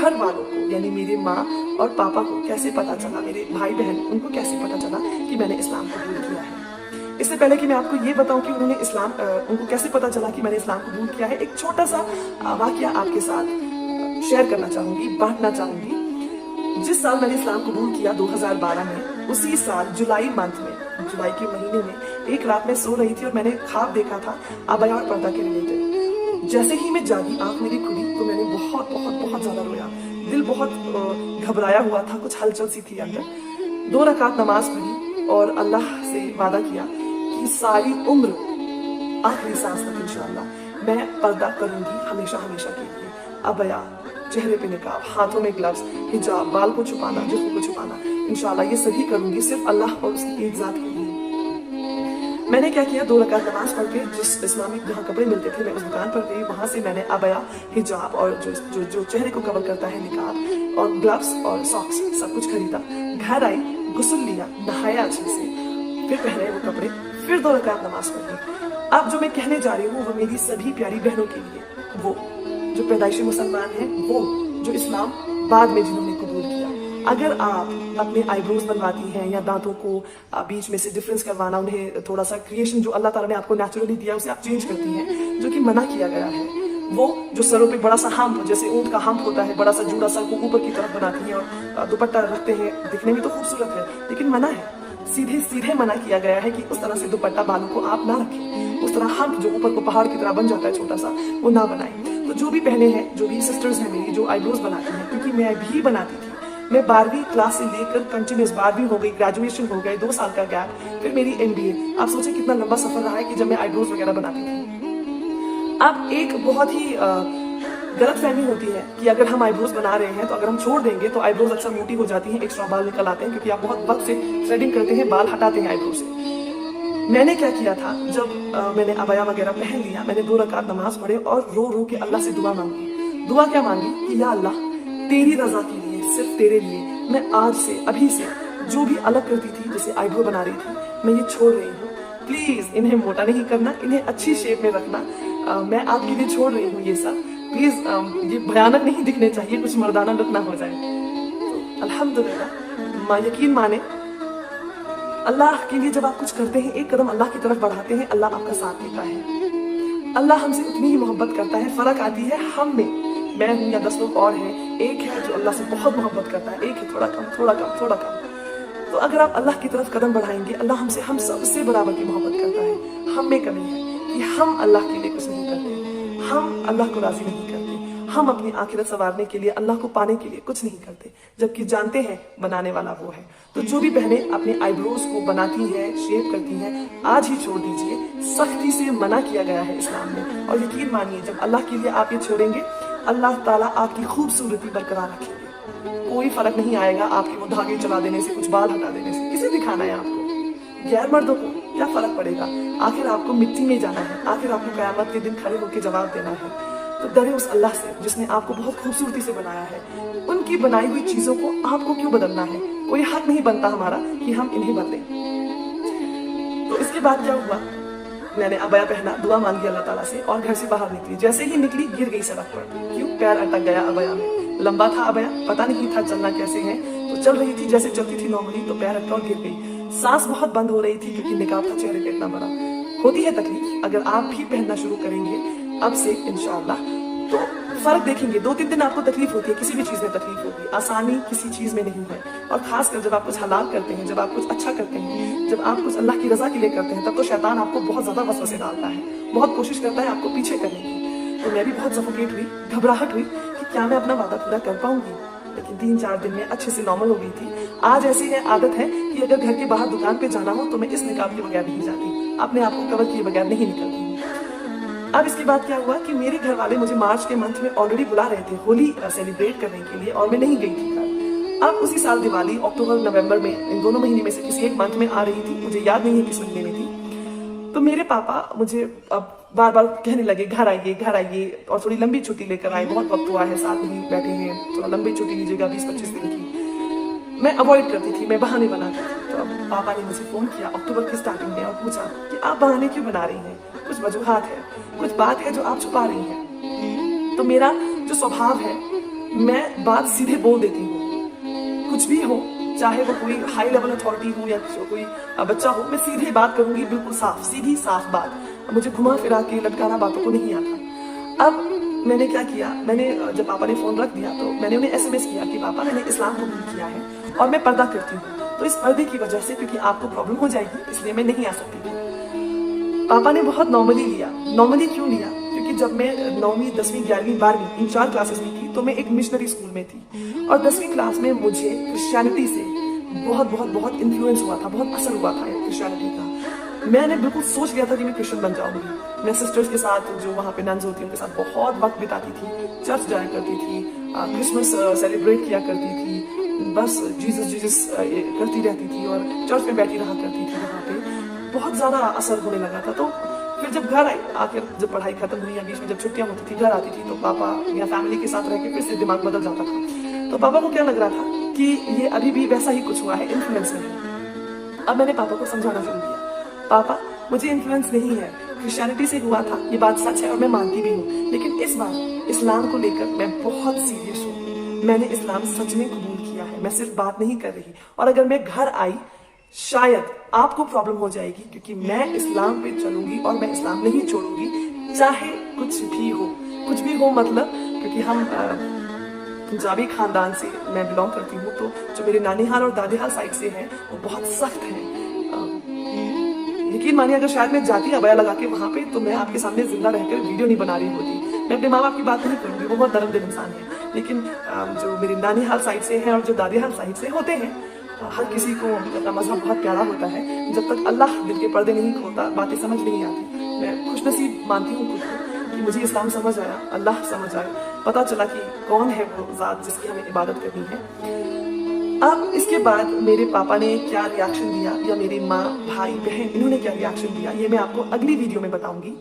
घर वालों को यानी मेरे माँ और पापा को कैसे पता चला, मेरे भाई बहन उनको कैसे पता चला कि मैंने इस्लाम कबूल किया है। इससे पहले कि मैं आपको ये बताऊं कि उन्होंने उनको कैसे पता चला कि मैंने इस्लाम कबूल किया है, एक छोटा सा वाकया आपके साथ शेयर करना चाहूंगी, बांटना चाहूंगी। जिस साल मैंने इस्लाम कबूल किया 2012 में, उसी साल जुलाई के महीने में एक रात में सो रही थी और मैंने ख्वाब देखा था अबया और पर्दा के रिलेटेड। जैसे ही मैं जागी, आंख मेरी खुली तो मैंने बहुत बहुत बहुत ज्यादा रोया। दिल बहुत घबराया हुआ था, कुछ हलचल सी थी अंदर। 2 रकात नमाज पढ़ी और अल्लाह से वादा किया कि सारी उम्र आखिरी सांस तक इंशाअल्लाह मैं पर्दा करूंगी, हमेशा हमेशा के लिए। अबया, चेहरे पे निकाब, हाथों में ग्लव्स, हिजाब, बाल को छुपाना, जिस्म को छुपाना, इंशाअल्लाह ये सभी करूंगी सिर्फ अल्लाह और उसकी एक जात के लिए। मैंने क्या किया, 2 रकात नमाज पढ़ के जिस इस्लामिक जहाँ कपड़े मिलते थे मैं उस दुकान पर गई। वहां से मैंने अबया, हिजाब और जो चेहरे को कवर करता है निकाब और ग्लव्स और सॉक्स सब कुछ खरीदा। घर आई, गुस्ल लिया, नहाया अच्छे से, फिर पहने वो कपड़े, फिर 2 रकात नमाज पढ़ी। अब जो मैं कहने जा रही हूँ वो मेरी सभी प्यारी बहनों के लिए, वो जो पैदाइशी मुसलमान हैं, वो जो इस्लाम बाद में जिन्होंने कबूल किया। अगर आप अपने आईब्रोज बनवाती हैं या दांतों को बीच में से डिफरेंस करवाना, उन्हें थोड़ा सा क्रिएशन जो अल्लाह ताला ने आपको नेचुरली दिया उसे आप चेंज करती हैं, जो कि मना किया गया है। वो जो सरों पे बड़ा सा हम्प, जैसे ऊंट का हम्प होता है, बड़ा सा जूड़ा सर को ऊपर की तरफ बनाती हैं और दुपट्टा रखते हैं, दिखने में तो खूबसूरत है लेकिन मना है। सीधे सीधे मना किया गया है कि उस तरह से दुपट्टा बालों को आप ना रखें, उस तरह हम्प जो ऊपर को पहाड़ की तरह बन जाता है छोटा सा, वो ना बनाएं। तो जो भी बहनें हैं, जो भी सिस्टर्स हैं मेरी, जो आईब्रोज बनाती हैं, क्योंकि मैं भी बनाती थी, मैं 12वीं क्लास से लेकर कंटिन्यूस 12वीं हो गई, ग्रेजुएशन हो गए, 2 साल का गैप, फिर मेरी MBA। आप सोचें कितना लंबा सफर रहा है कि जब मैं आईब्रोज वगैरह बनाती थी। अब एक बहुत ही गलत फहमी होती है कि अगर हम आईब्रोज बना रहे हैं तो अगर हम छोड़ देंगे तो आईब्रोज अक्सर मोटी हो जाती हैं, एक्स्ट्रा बाल निकल आते हैं, क्योंकि आप बहुत वक्त से थ्रेडिंग करते हैं, बाल हटाते हैं आईब्रोज से। मैंने क्या किया था, जब मैंने अबया वगैरह पहन लिया, मैंने 2 रकात नमाज पढ़े और रो रो के अल्लाह से दुआ मांगी। दुआ क्या मांगी कि या अल्लाह, तेरी रजा के लिए, सिर्फ तेरे लिए मैं आज से, अभी से जो भी अलग करती थी, जैसे आईब्रो बना रही थी, मैं ये छोड़ रही हूँ। प्लीज इन्हें मोटा नहीं करना, इन्हें अच्छी शेप में रखना। मैं आपके लिए छोड़ रही हूँ ये सब। प्लीज ये भयानक नहीं दिखने चाहिए, कुछ मर्दाना लुक ना हो जाए। तो अल्हम्दुलिल्लाह, यकीन माने अल्लाह के लिए जब आप कुछ करते हैं, एक कदम अल्लाह की तरफ बढ़ाते हैं, अल्लाह आपका साथ देता है। अल्लाह हमसे उतनी ही मोहब्बत करता है। फर्क आती है हम में, मैं हूँ या 10 लोग और हैं। एक है जो अल्लाह से बहुत मोहब्बत करता है, एक है थोड़ा कम थोड़ा कम थोड़ा कम। तो अगर आप अल्लाह की तरफ कदम बढ़ाएंगे, अल्लाह हमसे, हम सबसे बराबर की मोहब्बत करता है। हम में कमी है कि हम अल्लाह के लिए कुछ नहीं करते, हम अल्लाह को राजी नहीं करते, हम अपनी आखिरत संवारने के लिए, अल्लाह को पाने के लिए कुछ नहीं करते, जबकि जानते हैं बनाने वाला वो है। तो जो भी बहनें अपने आईब्रोज को बनाती हैं, शेप करती हैं, आज ही छोड़ दीजिए। सख्ती से मना किया गया है इस्लाम में। और यकीन मानिए, जब अल्लाह के लिए आप ये छोड़ेंगे, अल्लाह ताला आपकी खूबसूरती बरकरार रखेंगे। कोई फर्क नहीं आएगा आपके वो धागे चला देने से, कुछ बाल हटा देने से। किसे दिखाना है आपको? गैर मर्दों को क्या फर्क पड़ेगा? आखिर आपको मिट्टी में जाना है, आखिर आपको कयामत के दिन खड़े होकर जवाब देना है। तो डरे उस अल्लाह से जिसने आपको बहुत खूबसूरती से बनाया है। उनकी बनाई हुई चीजों को आपको क्यों बदलना है? कोई हक नहीं बनता हमारा कि हम इन्हें बदलें। तो इसके बाद क्या हुआ, मैंने अबया पहना, दुआ मांगी अल्लाह ताला से और घर से बाहर निकली। जैसे ही निकली गिर गई सड़क पर। क्यों? पैर अटक गया अबया में। लंबा था अबया, पता नहीं था चलना कैसे है, तो चल रही थी जैसे चलती थी नॉर्मली, तो पैर अटका और गिर गई। सांस बहुत बंद हो रही थी क्योंकि निकाब था चेहरे पे इतना बड़ा। होती है तकलीफ। अगर आप भी पहनना शुरू करेंगे अब से इंशाअल्लाह, तो फर्क देखेंगे। 2-3 दिन आपको तकलीफ होती है, किसी भी चीज में तकलीफ होती है, आसानी किसी चीज में नहीं है। और खासकर जब आप कुछ हलाल करते हैं, जब आप कुछ अच्छा करते हैं, जब आप कुछ अल्लाह की रजा के लिए करते हैं, तब तो शैतान आपको बहुत ज्यादा वसवसे डालता है, बहुत कोशिश करता है आपको पीछे करने की। तो मैं भी बहुत सफोकेट हुई, घबराहट हुई कि क्या मैं अपना वादा पूरा कर पाऊंगी। लेकिन 3-4 दिन में अच्छे से नॉर्मल हो गई थी। आज ऐसी है आदत है कि अगर घर के बाहर दुकान पे जाना हो तो मैं इस निकाब के बगैर नहीं जाती, अपने आप को कवर किए बगैर नहीं निकलती। अब इसके बाद क्या हुआ कि मेरे घर वाले मुझे मार्च के मंथ में ऑलरेडी बुला रहे थे होली सेलिब्रेट करने के लिए, और मैं नहीं गई थी घर। अब उसी साल दिवाली अक्टूबर नवंबर में, इन दोनों महीने में से किसी एक मंथ में आ रही थी, मुझे याद नहीं है किस महीने में थी। तो मेरे पापा मुझे अब बार बार कहने लगे घर आइए और थोड़ी लंबी छुट्टी लेकर आए, बहुत वक्त हुआ है साथ में बैठे हैं, थोड़ा लंबी छुट्टी लीजिएगा 20-25 दिन की। मैं अवॉइड करती थी, मैं बहाने बनाती थी। तो अब पापा ने मुझे फोन किया अक्टूबर की स्टार्टिंग में और पूछा कि आप बहाने क्यों बना रही हैं, कुछ वजूहात है, कुछ बात है जो आप छुपा रही हैं। तो मेरा जो स्वभाव है मैं बात सीधे बोल देती हूँ, कुछ भी हो, चाहे वो कोई हाई लेवल अथॉरिटी हो या कोई बच्चा हो, मैं सीधे बात करूंगी, बिल्कुल साफ, सीधी साफ बात। मुझे घुमा फिरा के लटकाना बातों को नहीं आता। अब मैंने क्या किया, मैंने जब पापा ने फोन रख दिया तो मैंने उन्हें SMS किया कि पापा मैंने इस्लाम कबूल किया है और मैं पर्दा करती हूँ, तो इस पर्दे की वजह से क्योंकि आपको प्रॉब्लम हो जाएगी इसलिए मैं नहीं आ सकती थी। पापा ने बहुत नॉर्मली लिया। नॉर्मली क्यों लिया? क्योंकि जब मैं 9वीं 10वीं 11वीं 12वीं इन 4 क्लासेस में थी तो मैं एक मिशनरी स्कूल में थी और 10वीं क्लास में मुझे क्रिश्चियनिटी से बहुत इन्फ्लुएंस हुआ था, बहुत असर हुआ था क्रिश्चियनिटी का। मैंने बिल्कुल सोच लिया था कि मैं क्रिश्चियन बन जाऊंगी। मैं सिस्टर्स के साथ, जो वहाँ पे नन्स होती हैं, उनके साथ बहुत वक्त बिताती थी, चर्च जाया करती थी, क्रिसमस सेलिब्रेट किया करती थी, बस जीसस करती रहती थी और चर्च में बैठी रहा करती थी। वहाँ पे बहुत ज्यादा असर होने लगा था। तो फिर जब घर आई, आकर जब पढ़ाई खत्म हुई या बीच में जब छुट्टियां होती थी, घर आती थी तो पापा या फैमिली के साथ रह के फिर से दिमाग बदल जाता था। तो पापा को क्या लग रहा था कि ये अभी भी वैसा ही कुछ हुआ है, इन्फ्लुएंस में है। अब मैंने पापा को समझाना शुरू किया, पापा मुझे इन्फ्लुएंस नहीं है, क्रिश्चियनिटी से हुआ था, ये बात सच है और मैं मानती भी हूँ, लेकिन इस बार इस्लाम को लेकर मैं बहुत सीरियस हूँ। मैंने इस्लाम सच में कबूल किया है, मैं सिर्फ बात नहीं कर रही। और अगर मैं घर आई शायद आपको प्रॉब्लम हो जाएगी, क्योंकि मैं इस्लाम पे चलूंगी और मैं इस्लाम नहीं छोड़ूंगी, चाहे कुछ भी हो। कुछ भी हो मतलब, क्योंकि हम पंजाबी खानदान से मैं बिलोंग करती हूँ, तो जो मेरे नानीहाल और दादीहाल साइड से हैं वो बहुत सख्त हैं। यकीन मानिए अगर शायद मैं जाती अबया लगा के वहाँ पे, तो मैं आपके सामने जिंदा रहकर वीडियो नहीं बना रही होती। मैं अपने माँ बाप की बात नहीं करूँगी, वो बहुत नरम दिल इंसान है, लेकिन जो मेरी नानीहाल साइड से हैं और जो दादीहाल साइड से होते हैं, हर किसी को अपना मजहब बहुत प्यारा होता है। जब तक अल्लाह दिल के पर्दे नहीं खोलता बातें समझ नहीं आती। मैं खुशनसीब मानती हूँ खुद को कि मुझे इस्लाम समझ आया, अल्लाह समझ आया, पता चला कि कौन है वो ज़ात जिसकी हमें इबादत करनी है। अब इसके बाद मेरे पापा ने क्या रिएक्शन दिया या मेरी माँ भाई बहन इन्होंने क्या रिएक्शन दिया, ये मैं आपको अगली वीडियो में बताऊंगी।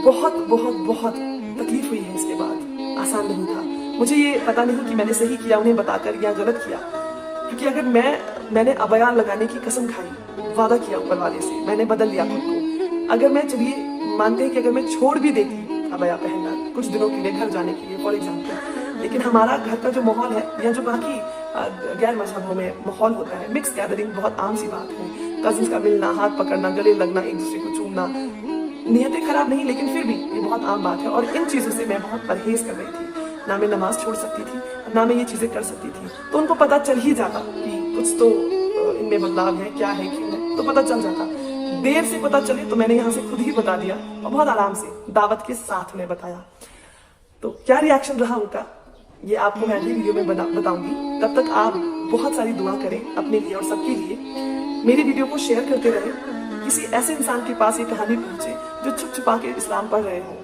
बहुत तकलीफ हुई है इसके बाद, आसान नहीं था। मुझे ये पता नहीं कि मैंने सही किया उन्हें बताकर या गलत किया, क्योंकि अगर मैंने अबया लगाने की कसम खाई, वादा किया ऊपर वाले से, मैंने बदल लिया खुद को। अगर मैं, चलिए मानते हैं कि अगर मैं छोड़ भी देती अबया पहनना कुछ दिनों के लिए घर जाने के लिए फॉर एग्जाम्पल, लेकिन हमारा घर का जो माहौल है या जो बाकी गैर मजहबों में माहौल होता है, मिक्स गैदरिंग बहुत आम सी बात है। कजिन्स का मिलना, हाथ पकड़ना, गले लगना, एक दूसरे को चूमना, नियतें खराब नहीं लेकिन फिर भी ये बहुत आम बात है। और इन चीज़ों से मैं बहुत परहेज कर रही थी। ना मैं नमाज छोड़ सकती थी, ना मैं ये चीज़ें कर सकती थी। तो उनको पता चल ही जाता कि कुछ तो इनमें बदलाव है, क्या है क्यों है, तो पता चल जाता। देर से पता चले तो मैंने यहाँ से खुद ही बता दिया और बहुत आराम से दावत के साथ में बताया। तो क्या रिएक्शन रहा उनका, ये आपको मैं अगली वीडियो में बताऊंगी। तब तक आप बहुत सारी दुआ करें अपने लिए और सबके लिए। मेरी वीडियो को शेयर करते रहे, किसी ऐसे इंसान के पास ये कहानी पहुंचे जो छुप छुपा के इस्लाम पढ़ रहे हो।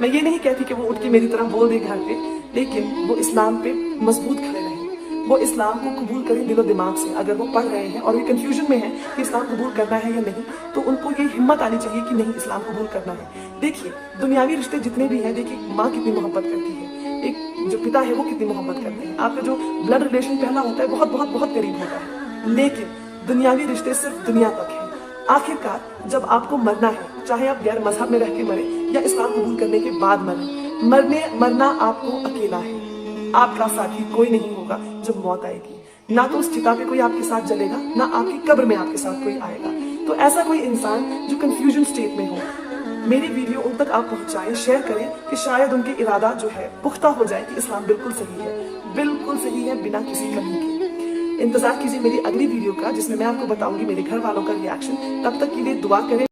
मैं ये नहीं कहती कि वो उठ के मेरी तरह बोल दे घर पे, लेकिन वो इस्लाम पे मजबूत खड़े रहे, वो इस्लाम को कबूल करें दिलो दिमाग से। अगर वो पढ़ रहे हैं और ये कंफ्यूजन में है कि इस्लाम कबूल करना है या नहीं, तो उनको ये हिम्मत आनी चाहिए कि नहीं, इस्लाम कबूल करना है। देखिए दुनियावी रिश्ते जितने भी हैं, देखिए माँ कितनी मोहब्बत करती है, एक जो पिता है वो कितनी मोहब्बत करते हैं, आपका जो ब्लड रिलेशन पहला होता है बहुत करीब होता है, लेकिन दुनियावी रिश्ते सिर्फ दुनिया तक है। आखिरकार जब आपको मरना है, चाहे आप गैर मजहब में रह के मरे या इस्लाम कबूल करने के बाद मरे, मरना आपको अकेला है। आपका साथी कोई नहीं होगा जब मौत आएगी। ना तो उस चिता पे कोई आपके साथ जलेगा, ना आपकी कब्र में आपके साथ कोई आएगा। तो ऐसा कोई इंसान जो कंफ्यूजन स्टेट में हो, मेरी वीडियो उन तक आप पहुंचाएं, शेयर करें कि शायद उनके इरादा जो है पुख्ता हो जाए कि इस्लाम बिल्कुल सही है, बिना किसी कमी के। इंतजार कीजिए मेरी अगली वीडियो का, जिसमें मैं आपको बताऊंगी मेरे घर वालों का रिएक्शन। तब तक के लिए दुआ करें।